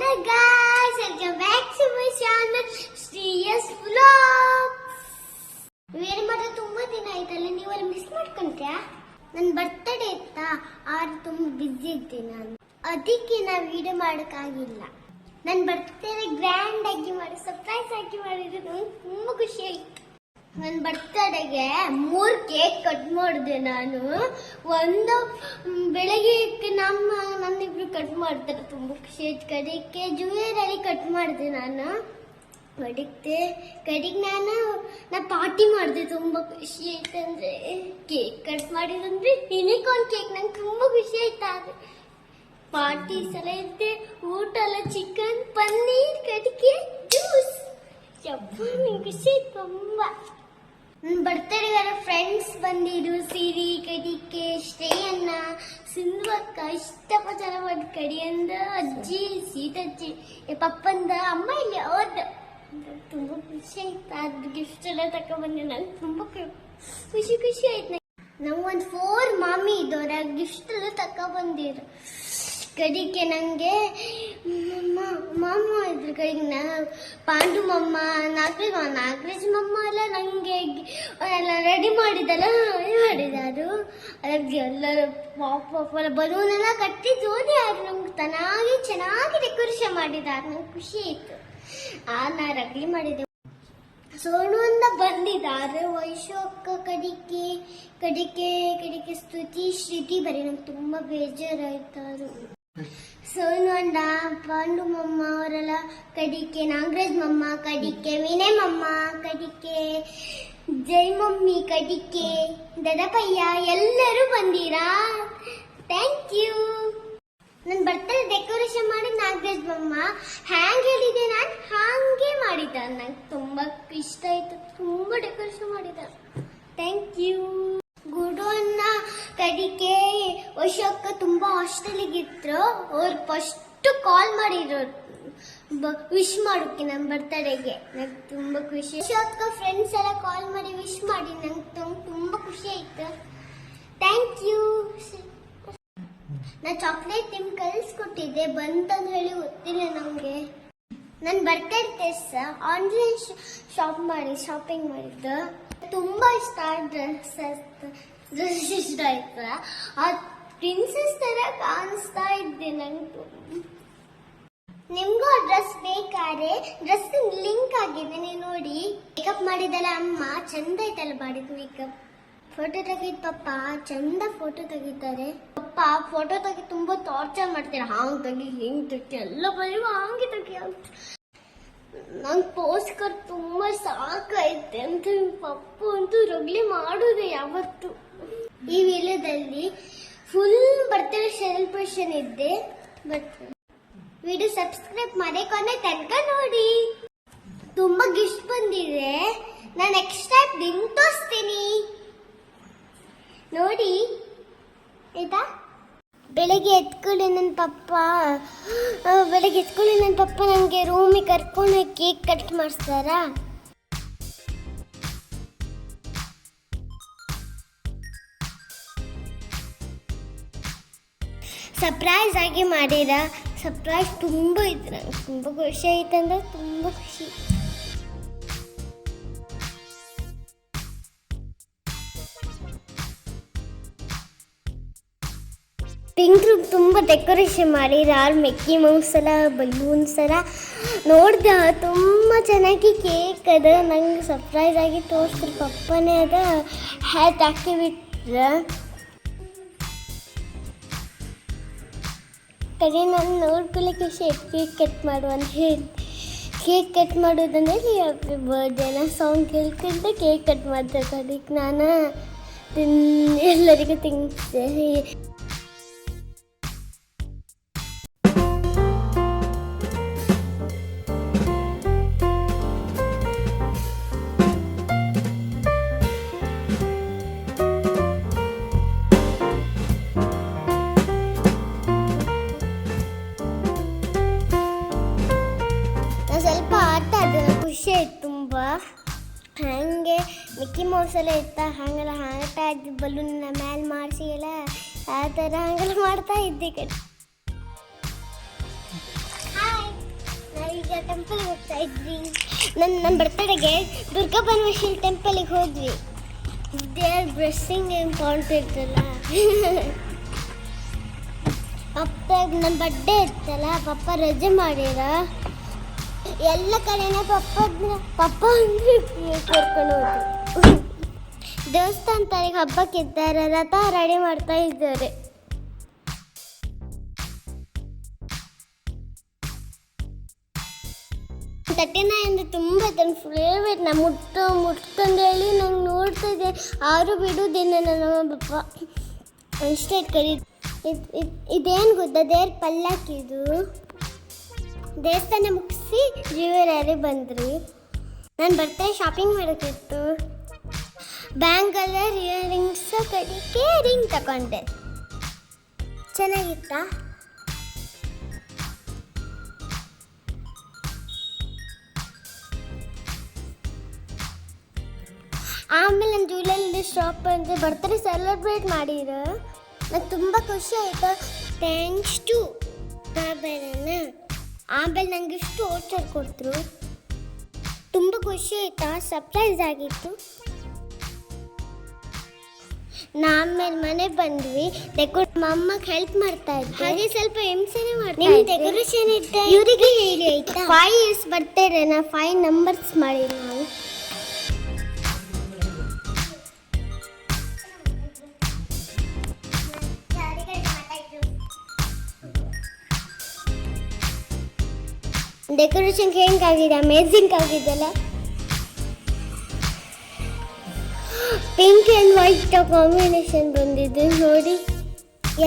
Hello guys, welcome back to my channel Shreyas Vlogs. Video ಮಾಡಿ ತುಂಬಾ ದಿನ ಆಯ್ತಲ್ಲ, ನೀವೆಲ್ಲ ಮಿಸ್ ಮಾಡ್ಕೊಂಡ್ಯಾ? ನನ್ನ ಬರ್ತ್ಡೇ ಇತ್ತಾ, ಆದ್ರೆ ತುಂಬಾ ಬಿಸಿ ಇದ್ದೆ ನಾನು, ಅದಕ್ಕೆ ನಾ ವಿಡಿಯೋ ಮಾಡೋಕ್ಕಾಗಿಲ್ಲ. ನನ್ನ ಬರ್ತ್ಡೇ ಗ್ರ್ಯಾಂಡ್ ಆಗಿ ಮಾಡಿ ಸರ್ಪ್ರೈಸ್ ಆಗಿ ಮಾಡಿದ್ರೆ ನಂಗೆ ತುಂಬಾ ಖುಷಿ ಆಯ್ತು. ನನ್ನ ಬರ್ತ್ಡೇಗೆ 3 ಕೇಕ್ ಕಟ್ ಮಾಡಿದೆ ನಾನು. ಒಂದು ಬೆಳಗ್ಗೆ ನನ್ನಿಬ್ರು ಕಟ್ ಮಾಡ್ತಾರೆ, ತುಂಬಾ ಖುಷಿ ಆಯ್ತು. ಕಡೆಗೆ ಜುವೆಲರಿ ಕಟ್ ಮಾಡಿದೆ ನಾನು. ಕಡೆಗೆ ನಾ ಪಾರ್ಟಿ ಮಾಡಿದೆ, ತುಂಬಾ ಖುಷಿ ಆಯ್ತು. ಅಂದ್ರೆ ಕೇಕ್ ಕಟ್ ಮಾಡಿದಂದ್ರೆ ಯೂನಿಕಾರ್ನ್ ಕೇಕ್, ನಂಗೆ ತುಂಬಾ ಖುಷಿ ಆಯ್ತಾ. ಪಾರ್ಟೀಸ್ ಎಲ್ಲ ಇದ್ದೆ, ಊಟ ಎಲ್ಲ ಚಿಕನ್, ಪನ್ನೀರ್, ಕಡೆಗೆ ಜ್ಯೂಸ್. ನಂಗೆ ಖುಷಿ ಆಯ್ತು ತುಂಬಾ. ನನ್ನ ಬರ್ತ್ಡೇಗೆಲ್ಲ ಫ್ರೆಂಡ್ಸ್ ಬಂದಿದ್ರು, ಸಿರಿ, ಕಡಿಕೆ, ಶ್ರೇಯಣ್ಣ, ಸಿಂಧುವಕ್ಕ, ಇಷ್ಟಪ್ಪ ಜನ ಬಂದು. ಕಡಿಯಂದ ಅಜ್ಜಿ, ಸೀತಜ್ಜಿ, ಪಪ್ಪಂದ ಅಮ್ಮ ಇಲ್ಲಿ ಹೋದ. ತುಂಬಾ ಖುಷಿ ಆಯ್ತು. ಅದ್ರ ಗಿಫ್ಟ್ ಎಲ್ಲ ತಕೊಂಡ್ಬಂದೆ, ನಂಗೆ ತುಂಬಾ ಖುಷಿ ಆಯ್ತು. ನಂಗೊಂದು 4 ಮಾಮಿ ಇದ್ದವ್ರ ಗಿಫ್ಟ್ ಎಲ್ಲ ತಕೊಂಡ್ಬಂದಿರು. ಕಡಿಗೆ ನಂಗೆ ಮಾಮ ಇದ್ರು. ಕಡೆಗೆ ಪಾಂಡು ಮಮ್ಮ, ನಾಗರಾಜ್ ಮಮ್ಮ ಎಲ್ಲ ನಂಗೆ ಎಲ್ಲ ರೆಡಿ ಮಾಡಿದಲ್ಲ ಮಾಡಿದಾರು. ಅದಕ್ಕೆ ಎಲ್ಲರೂ ಪಾಪ ಬಲೂನ್ ಎಲ್ಲ ಕಟ್ಟಿ ಜೋಡಿ ಯಾರು ನಂಗೆ ಚೆನ್ನಾಗಿ ಡೆಕೋರೇಷನ್ ಮಾಡಿದಾರೆ. ನಂಗೆ ಖುಷಿ ಆಯ್ತು. ನಾ ರೆಡಿ ಮಾಡಿದೆ. ಸೋನು ಅಂತ ಬಂದಿದ್ದಾರೆ, ವೈಶು ಅಕ್ಕ, ಕಡಿಕೆ ಸ್ತುತಿ, ಶ್ರುತಿ ಬರೀ. ನಂಗೆ ತುಂಬಾ ಬೇಜಾರಾಯ್ತಾರು. ಸೋನು ಅಂಡ, ಪಾಂಡು ಮಮ್ಮ ಅವರೆಲ್ಲ, ಕಡಿಕೆ ನಾಗರಾಜ್ ಮಮ್ಮ, ಕಡಿಕೆ ವಿನಯ್ ಮಮ್ಮ, ಕಡಿಕೆ ಜೈ ಮಮ್ಮಿ, ಕಡಿಕೆ ದಡಪಯ್ಯ ಎಲ್ಲರೂ ಬಂದಿರಾ. Thank you. ನನ್ನ ಬರ್ತ್ಡೇ ಡೆಕೋರೇಷನ್ ಮಾಡಿ ನಾಗರಾಜ್ ಮಮ್ಮ ಹ್ಯಾಂಗ್ ಹೇಳಿದೆ ನಾನು ಹಾಗೆ ಮಾಡಿದ. ನಂಗೆ ತುಂಬಾ ಇಷ್ಟ ಆಯ್ತು, ತುಂಬಾ ಡೆಕೋರೇಷನ್ ಮಾಡಿದ. Thank you. ಗುಡು ಅಣ್ಣ, ಕಡಿಕೆ ವರ್ಷಕ್ಕ ತುಂಬಾ ಹಾಸ್ಟೆಲಿಗಿದ್ರು. ಅವ್ರು ಫಸ್ಟ್ ಕಾಲ್ ಮಾಡಿದ್ರು ವಿಶ್ ಮಾಡೋಕೆ ನನ್ನ ಬರ್ತ್ಡೇಗೆ. ನಂಗೆ ತುಂಬಾ ಖುಷಿ. ವರ್ಷಕ್ಕ ಫ್ರೆಂಡ್ಸ್ ಎಲ್ಲ ಕಾಲ್ ಮಾಡಿ ವಿಶ್ ಮಾಡಿ, ನಂಗೆ ತುಂಬಾ ಖುಷಿ ಆಯ್ತು. Thank you. ನಾ ಚಾಕ್ಲೇಟ್ ನಿಮ್ ಕಳಿಸ್ಕೊಟ್ಟಿದ್ದೆ, ಬಂತಂದು ಹೇಳಿ ಗೊತ್ತಿಲ್ಲ ನಂಗೆ. ನನ್ನ ಬರ್ತ್ಡೇ ಡ್ರೆಸ್ ಆನ್ಲೈನ್ ಶಾಪಿಂಗ್ ಮಾಡಿದ್ದು. ತುಂಬಾ ಇಷ್ಟ ಡ್ರೆಸ್ ಇಷ್ಟ ಆಯ್ತು. ಆ ಪ್ರಿನ್ಸೆಸ್ ತರ ಕಾಣಿಸ್ತಾ ಇದ್ದೆ ನಂಗೆ. ನಿಮ್ಗೂ ಡ್ರೆಸ್ ಬೇಕಾದ್ರೆ ಡ್ರೆಸ್ ಲಿಂಕ್ ಆಗಿದೆ, ನೀವು ನೋಡಿ. ಮೇಕಪ್ ಮಾಡಿದಲ್ಲ ಅಮ್ಮ, ಚಂದ ಐತಲ್ಲ ಮಾಡಿದ್ ಮೇಕಪ್. ಫೋಟೋ ತೆಗಿದ್ ಪಪ್ಪ, ಚಂದ ಫೋಟೋ ತೆಗಿತಾರೆ. ಪಪ್ಪ ಫೋಟೋ ತೆಗಿ ತುಂಬಾ ಟಾರ್ಚರ್ ಮಾಡ್ತಾರೆ. ಹಾಂಗ್ ತೆಗಿ, ಹಿಂಗ್ ತೆಗಿ, ಎಲ್ಲ ಬರೀ ಹಾಂಗೆ ತೆಗಿ ಅಂತ. ನಂಗೆ ಪೋಸ್ಕರ್ ತುಂಬಾ ಸಾಕೈತೆ ಅಂತ ಪಪ್ಪ ಅಂತೂ ರಗ್ಲಿ ಮಾಡೋದೆ ಯಾವತ್ತು. ಈ ವಿಡಿಯೋದಲ್ಲಿ ಫುಲ್ ಬರ್ತ್ಡೇ ಸೆಲೆಬ್ರೇಷನ್ ಇದ್ದೆ. ವಿಡಿಯೋ ಸಬ್ಸ್ಕ್ರೈಬ್ ಮಾಡಿ ಕೊನೆ ತನಕ ನೋಡಿ. ತುಂಬಾ ಗಿಫ್ಟ್ ಬಂದಿದೆ. ನಾನು ನೆಕ್ಸ್ಟ್ ಟೈಮ್ ನಿಮ್ಗೆ ತೋರಿಸ್ತೀನಿ ನೋಡಿ ಆಯ್ತಾ. ಬೆಳಗ್ಗೆ ಎತ್ಕೊಳ್ಳಿ ನನ್ನ ಪಪ್ಪ ನನಗೆ ರೂಮಿಗೆ ಕರ್ಕೊಂಡು ಕೇಕ್ ಕಟ್ ಮಾಡಿಸ್ತಾರ. ಸರ್ಪ್ರೈಸ್ ಆಗಿ ಮಾಡಿರ. ಸರ್ಪ್ರೈಸ್ ತುಂಬ ಇತ್ತು. ನಂಗೆ ತುಂಬ ಖುಷಿ ಆಯ್ತಂದ್ರೆ ತುಂಬ ಖುಷಿ. ಪಿಂಕ್ ರೂಮ್ ತುಂಬ ಡೆಕೋರೇಷನ್ ಮಾಡಿರ. ಮಿಕ್ಕಿ ಮೌಸ್ ಎಲ್ಲ, ಬಲೂನ್ಸ್ ಎಲ್ಲ ನೋಡ್ದೆ. ತುಂಬ ಚೆನ್ನಾಗಿ ಕೇಕ್ ಅದ. ನಂಗೆ ಸರ್ಪ್ರೈಸ್ ಆಗಿ ತೋರಿಸ್ತಾರೆ. ಪಪ್ಪನೇ ಅದ ಹ್ಯಾಟ್ ಹಾಕಿ ಬಿಟ್ರ. ಕಡೆ ನಾನು ನೋಡ್ಕೊಳ್ಳಿ ಖುಷಿ ಆಯ್ತು. ಕೇಕ್ ಕಟ್ ಮಾಡು ಅಂತ ಹೇಳಿ, ಕೇಕ್ ಕಟ್ ಮಾಡೋದಂದ್ರೆ ಹ್ಯಾಪಿ ಬರ್ಡೇ ನಾ ಸಾಂಗ್ ಕೇಳ್ತಿದ್ದೆ. ಕೇಕ್ ಕಟ್ ಮಾಡ್ತಾರೆ. ಅದಕ್ಕೆ ನಾನು ಎಲ್ಲರಿಗೂ ತಿನ್ನಿಸಿದೆ. ಸ್ವಲ್ಪ ಆಟ ಆದ, ಖುಷಿ ಆಯ್ತು ತುಂಬ. ಹಾಗೆ ಮಿಕ್ಕಿ ಮೌಸ್ ಎಲ್ಲ ಇತ್ತ, ಹಾಗೆಲ್ಲ ಆಟ ಆಡಿ ಬಲೂನ್ ಮೇಲೆ ಮಾಡಿಸಿ ಎಲ್ಲ ಆ ಥರ ಹಾಗೆಲ್ಲ ಮಾಡ್ತಾ ಇದ್ದೆ. ಹಾಯ್. ಟೆಂಪಲ್ಗೆ ಹೋಗ್ತಾ ಇದ್ವಿ. ನನ್ನ ಬರ್ತಡೆಗೆ ದುರ್ಗಾ ಪರಮೇಶ್ವರಿ ಟೆಂಪಲ್ಗೆ ಹೋದ್ವಿ. ದೇರ್ ಬ್ಲೆಸ್ಸಿಂಗ್ ಇಂಪಾರ್ಟೆಂಟ್ ಇರ್ತಲ್ಲ. ಪಪ್ಪ ನನ್ನ ಬರ್ಡೇ ಇರ್ತಲ್ಲ, ಪಪ್ಪ ರಜೆ ಮಾಡಿರ ಎಲ್ಲ ಕಡೆನೇ ಪಪ್ಪ ಅಂದ್ರೆ ಕರ್ಕೊಂಡು ಹೋದ್ರು. ದೇವಸ್ಥಾನ ತಾರೀಕು ಹಬ್ಬಕ್ಕಿದ್ದಾರೆ, ರಥ ರೆಡಿ ಮಾಡ್ತಾ ಇದ್ದಾರೆ. ತಟ್ಟೆನಾಯಿ ಅಂದರೆ ತುಂಬ ನನ್ನ ಫೇವ್ರೇಟ್. ನಾ ಮುಟ್ಕೊಂಡು ಹೇಳಿ ನಂಗೆ ನೋಡ್ತಾ ಇದ್ದೆ, ಆರು ಬಿಡುವುದಿಲ್ಲ ನಮ್ಮ ಪಪ್ಪ ಇಷ್ಟೇ ಕರಿ. ಇದೇನು ಗೊತ್ತಾ, ದೇವ್ರ ಪಲ್ಲಕ್ಕಿದು. ದೇವಸ್ಥಾನ ಮುಗಿಸಿ ಜ್ಯುವೆಲರಿ ಬಂದ್ರಿ. ನಾನು ಬರ್ತಾ ಶಾಪಿಂಗ್ ಮಾಡೋಕ್ಕಿತ್ತು. ಬ್ಯಾಂಗಲ್ಲರ್ ಇಯರಿಂಗ್ಸ್ ಕಡೆಗೆ ರಿಂಗ್ ತಗೊಂಡೆ. ಚೆನ್ನಾಗಿತ್ತಾ? ಆಮೇಲೆ ನನ್ನ ಜ್ಯುವೆಲರಿ ಶಾಪ್ ಅಂದರೆ ಬರ್ತ್ಡೇ ಸೆಲೆಬ್ರೇಟ್ ಮಾಡಿದ್ರು. ನಂಗೆ ತುಂಬ ಖುಷಿ ಆಯಿತು. ಥ್ಯಾಂಕ್ಸ್ ಟು ಬಾಬಾರನ್ನ. ಆಮೇಲೆ ನನಗೆ ಇಷ್ಟು ವೋಚರ್ ಕೊಟ್ಟರು. ತುಂಬ ಖುಷಿ ಆಯಿತಾ, ಸರ್ಪ್ರೈಸ್ ಆಗಿತ್ತು. ಆಮೇಲೆ ಮನೆ ಬಂದ್ವಿ. ಅಮ್ಮಗೆ ಹೆಲ್ಪ್ ಮಾಡ್ತಾ ಇದ್ದೆ, ಹಾಗೆ ಸ್ವಲ್ಪ ಹಿಂಸೆನೇ ಮಾಡ್ತಾ ಡೆಕೋರೇಷನ್ ಇದ್ದೆ. ಇವರಿಗೆ ಹೇಳಿ ಆಯ್ತಾ, 5 years ಬರ್ತಾರೆ. ನಾ 5 numbers ಮಾಡಿ ನಾವು. ಡೆಕೋರೇಷನ್ ಹೆಂಗಾಗಿದೆ, ಅಮೇಝಿಂಗ್ ಆಗಿದೆಲ್ಲ. ಪಿಂಕ್ ಆ್ಯಂಡ್ ವೈಟ್ ಕಾಂಬಿನೇಷನ್ ಬಂದಿದೆ ನೋಡಿ.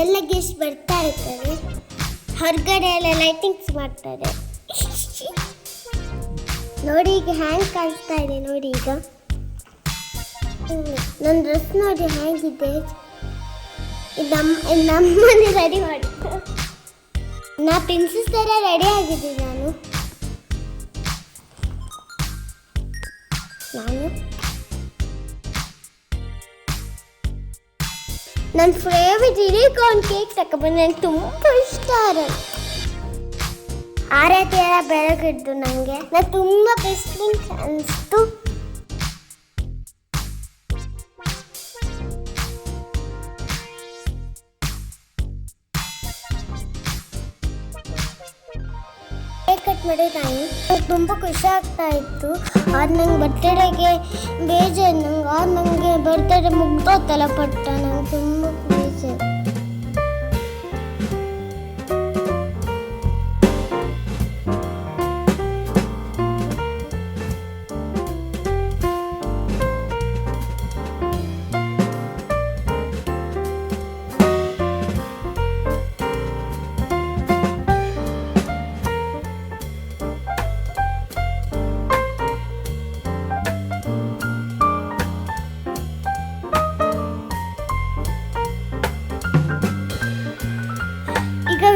ಎಲ್ಲ ಗೆಸ್ಟ್ ಬರ್ತಾ ಇರ್ತಾರೆ. ಹೊರಗಡೆ ಎಲ್ಲ ಲೈಟಿಂಗ್ಸ್ ಮಾಡ್ತಾರೆ ನೋಡಿ. ಈಗ ಹ್ಯಾಂಗ್ ಕಾಣಿಸ್ತಾ ಇದೆ ನೋಡಿ. ಈಗ ನನ್ನ ಡ್ರೆಸ್ ನೋಡಿ ಹೇಗಿದೆ. ನಮ್ಮನೆ ರೆಡಿ ಮಾಡಿ ನಾ ಪ್ರಿನ್ಸಸ್ ಥರ ರೆಡಿ ಆಗಿದ್ದೆ ನಾನು. ನನ್ನ ಫೇವ್ರೆಟ್ ಯೂನಿಕಾರ್ನ್ ಕೇಕ್ ತಗೊಬಂದು ನನಗೆ ತುಂಬ ಇಷ್ಟ. ಆರತಿ ಎಲ್ಲ ಬೆಳಗಿದ್ದು ನನಗೆ. ನಾನು ತುಂಬ ಬೆಸ್ಟಿಂಗ್ ಅನಿಸ್ತು. ಕೇಕ್ ಕಟ್ ಮಾಡಿ ನಾನು ತುಂಬ ಖುಷಿ ಆಗ್ತಾ ಇತ್ತು. ಅದು ನಂಗೆ ಬರ್ತಡೇಗೆ ಬೇಜಾರು. ನನಗೆ ಬರ್ತಡೇ ಮುಗ್ದೋತಲ್ಲ ಪಟ್ಟ, ನಂಗೆ ತುಂಬ ಬೇಜಾರು.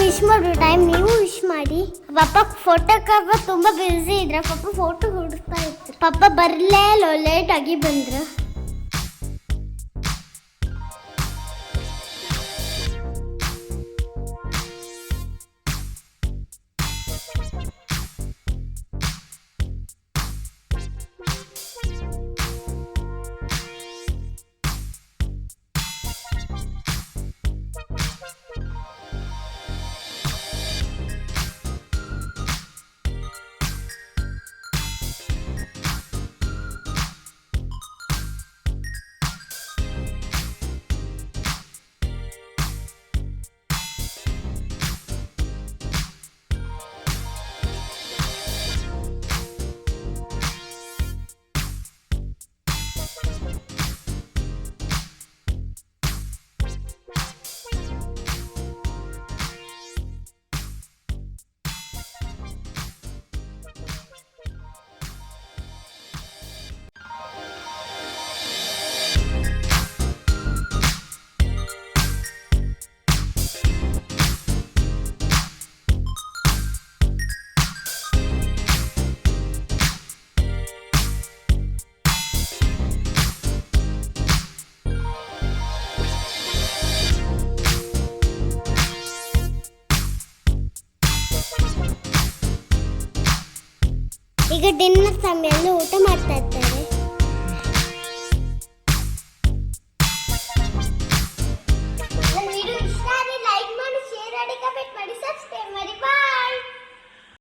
ವಿಶ್ ಮಾಡೋ ಟೈಮ್ ನೀವು ವಿಶ್ ಮಾಡಿ. ಪಪ್ಪ ಫೋಟೋಕ್ಕೆ ತುಂಬ ಬ್ಯುಸಿ ಇದ್ರ. ಪಪ್ಪ ಫೋಟೋ ಹುಡುಕ್ತಾ ಇದ್ರು. ಪಪ್ಪ ಬರಲೇ ಲೇಟ್ ಆಗಿ ಬಂದ್ರು. ಈಗ ಡಿನ್ನರ್ ಸಮಯ ಊಟ ಮಾಡ್ತಾ ಇದ್ದಾರೆ.